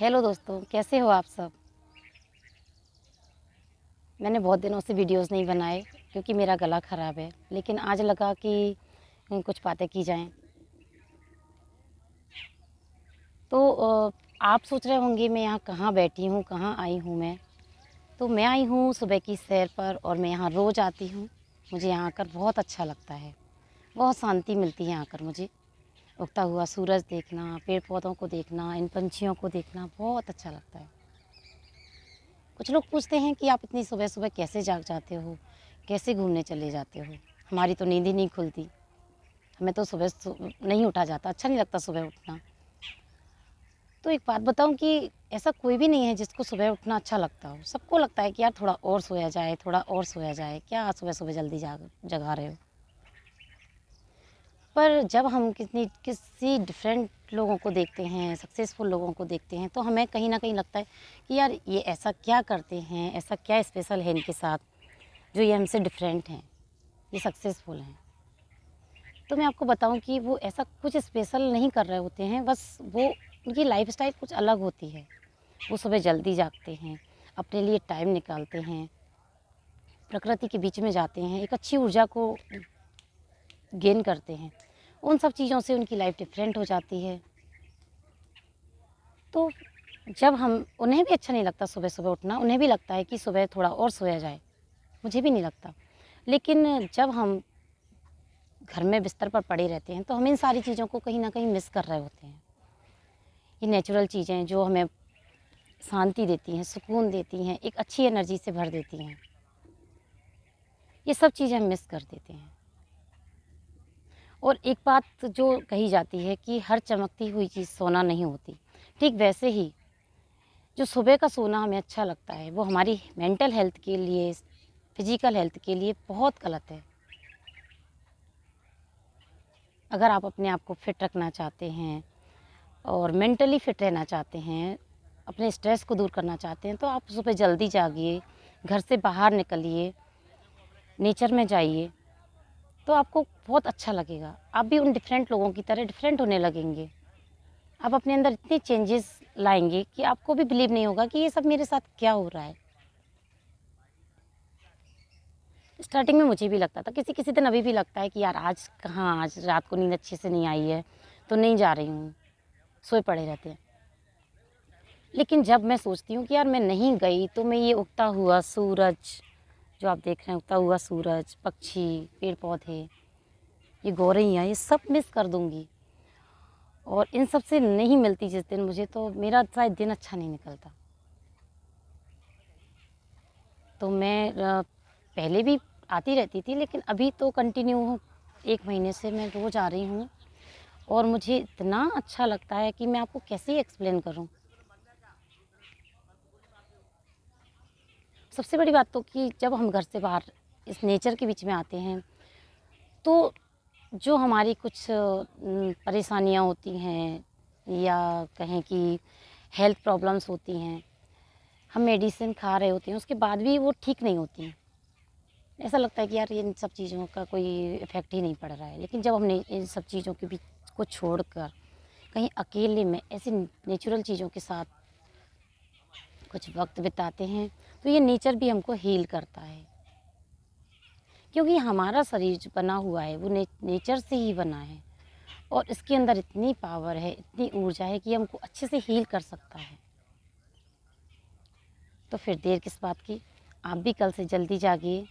Hello दोस्तों, कैसे हो आप सब? मैंने बहुत दिनों से वीडियोस नहीं बनाए क्योंकि मेरा गला ख़राब है, लेकिन आज लगा कि कुछ बातें की जाएँ। तो आप सोच रहे होंगे मैं यहाँ कहाँ बैठी हूँ, कहाँ आई हूँ मैं? तो मैं आई हूँ सुबह की सैर पर और मैं यहाँ रोज़ आती हूँ। मुझे यहाँ आकर बहुत अच्छा लगता है, बहुत शांति मिलती है यहाँ आकर मुझे। उगता हुआ सूरज देखना, पेड़-पौधों को देखना, इन पंछियों को देखना बहुत अच्छा लगता है। कुछ लोग पूछते हैं कि आप इतनी सुबह-सुबह कैसे जाग जाते हो? कैसे घूमने चले जाते हो? हमारी तो नींद ही नहीं खुलती। हमें तो सुबह नहीं उठा जाता, अच्छा नहीं लगता सुबह उठना। तो एक बात बताऊँ कि ऐसा कोई भी नहीं है जिसको सुबह उठना अच्छा लगता हो। सबको लगता है कि यार थोड़ा और सोया जाए, थोड़ा और सोया जाए। क्या सुबह-सुबह जल्दी जगा रहे हो? पर जब हम किसी डिफरेंट लोगों को देखते हैं, सक्सेसफुल लोगों को देखते हैं, तो हमें कहीं न कहीं लगता है कि यार ये ऐसा क्या करते हैं, ऐसा क्या स्पेशल है इनके साथ, जो ये हमसे डिफरेंट हैं, ये सक्सेसफुल हैं। तो मैं आपको बताऊँ कि वो ऐसा कुछ स्पेशल नहीं कर रहे होते हैं, बस वो उनकी लाइफ़स्टाइल कुछ अलग होती है। वो सुबह जल्दी जागते हैं, अपने लिए टाइम निकालते हैं, प्रकृति के बीच में जाते हैं, एक अच्छी ऊर्जा को गेन करते हैं। उन सब चीज़ों से उनकी लाइफ़ डिफरेंट हो जाती है। तो जब हम उन्हें भी अच्छा नहीं लगता सुबह-सुबह उठना, उन्हें भी लगता है कि सुबह थोड़ा और सोया जाए, मुझे भी नहीं लगता। लेकिन जब हम घर में बिस्तर पर पड़े रहते हैं, तो हम इन सारी चीज़ों को कहीं न कहीं मिस कर रहे होते हैं। ये नेचुरल चीज़ें जो हमें शांति देती हैं, सुकून देती हैं, एक अच्छी एनर्जी से भर देती हैं, ये सब चीज़ें हम मिस कर देते हैं। और एक बात जो कही जाती है कि हर चमकती हुई चीज़ सोना नहीं होती, ठीक वैसे ही जो सुबह का सोना हमें अच्छा लगता है, वो हमारी मेंटल हेल्थ के लिए, फिज़िकल हेल्थ के लिए बहुत गलत है। अगर आप अपने आप को फिट रखना चाहते हैं और मेंटली फिट रहना चाहते हैं, अपने स्ट्रेस को दूर करना चाहते हैं, तो आप सुबह जल्दी जागिए, घर से बाहर निकलिए, नेचर में जाइए, तो आपको बहुत अच्छा लगेगा। आप भी उन डिफरेंट लोगों की तरह डिफरेंट होने लगेंगे। आप अपने अंदर इतने चेंजेस लाएँगे कि आपको भी बिलीव नहीं होगा कि ये सब मेरे साथ क्या हो रहा है। स्टार्टिंग में मुझे भी लगता था, किसी-किसी दिन अभी भी लगता है कि यार आज रात को नींद अच्छे से नहीं आई है, तो नहीं जा रही हूँ, सोए पड़े रहते हैं। लेकिन जब मैं सोचती हूँ कि यार मैं नहीं गई तो मैं ये उगता हुआ सूरज, जो आप देख रहे हैं उगता हुआ सूरज, पक्षी, पेड़-पौधे, ये गौरैया, ये सब मिस कर दूँगी। और इन सब से नहीं मिलती जिस दिन मुझे, तो मेरा शायद दिन अच्छा नहीं निकलता। तो मैं पहले भी आती रहती थी, लेकिन अभी तो कंटिन्यू 1 महीने से मैं रोज़ आ रही हूँ और मुझे इतना अच्छा लगता है कि मैं आपको कैसे ही एक्सप्लेन करूँ। सबसे बड़ी बात तो कि जब हम घर से बाहर इस नेचर के बीच में आते हैं, तो जो हमारी कुछ परेशानियाँ होती हैं या कहें कि हेल्थ प्रॉब्लम्स होती हैं, हम मेडिसिन खा रहे होते हैं, उसके बाद भी वो ठीक नहीं होती हैं। ऐसा लगता है कि यार इन सब चीज़ों का कोई इफ़ेक्ट ही नहीं पड़ रहा है। लेकिन जब हमने इन सब चीज़ों के बीच को छोड़कर कहीं अकेले में ऐसी नेचुरल चीज़ों के साथ कुछ वक़्त बिताते हैं, तो ये नेचर भी हमको हील करता है। क्योंकि हमारा शरीर जो बना हुआ है, वो नेचर से ही बना है और इसके अंदर इतनी पावर है, इतनी ऊर्जा है कि हमको अच्छे से हील कर सकता है। तो फिर देर किस बात की? आप भी कल से जल्दी जागिए,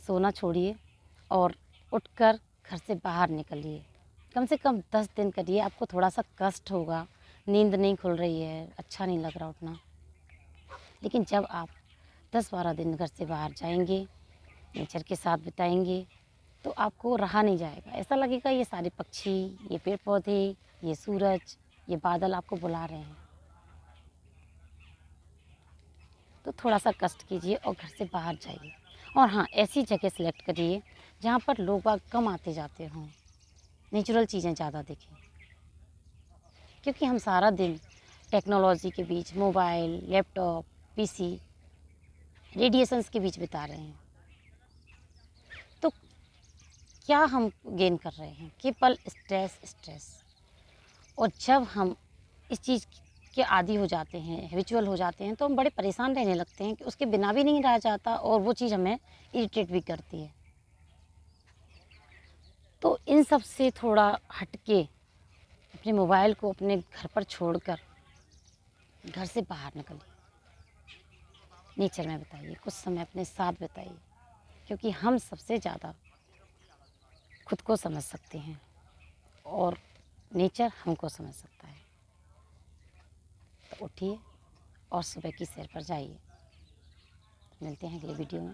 सोना छोड़िए और उठकर घर से बाहर निकलिए। कम से कम 10 दिन करिए, आपको थोड़ा-सा कष्ट होगा, नींद नहीं खुल रही है, अच्छा नहीं लग रहा उठना। लेकिन जब आप 10-12 दिन घर से बाहर जाएँगे, नेचर के साथ बिताएँगे, तो आपको रहा नहीं जाएगा। ऐसा लगेगा ये सारे पक्षी, ये पेड़-पौधे, ये सूरज, ये बादल आपको बुला रहे हैं। तो थोड़ा-सा कष्ट कीजिए और घर से बाहर जाइए। और हाँ, ऐसी जगह सेलेक्ट करिए जहाँ पर लोग बाग कम आते-जाते हों, नेचुरल चीज़ें ज़्यादा दिखें। क्योंकि हम सारा दिन टेक्नोलॉजी के बीच, मोबाइल, लैपटॉप, पीसी, रेडिएशंस के बीच बिता रहे हैं। तो क्या हम गेन कर रहे हैं? केवल स्ट्रेस, स्ट्रेस। और जब हम इस चीज़ उसके आदी हो जाते हैं, हैबिचुअल हो जाते हैं, तो हम बड़े परेशान रहने लगते हैं कि उसके बिना भी नहीं रहा जाता और वो चीज़ हमें इरिटेट भी करती है। तो इन सब से थोड़ा हट के अपने मोबाइल को अपने घर पर छोड़कर घर से बाहर निकलिए, नेचर में बिताइए, कुछ समय अपने साथ बिताइए, क्योंकि हम सबसे ज़्यादा खुद को समझ सकते हैं और नेचर हमको समझ सकता है। तो उठिए और सुबह की सैर पर जाइए। मिलते हैं अगले वीडियो में।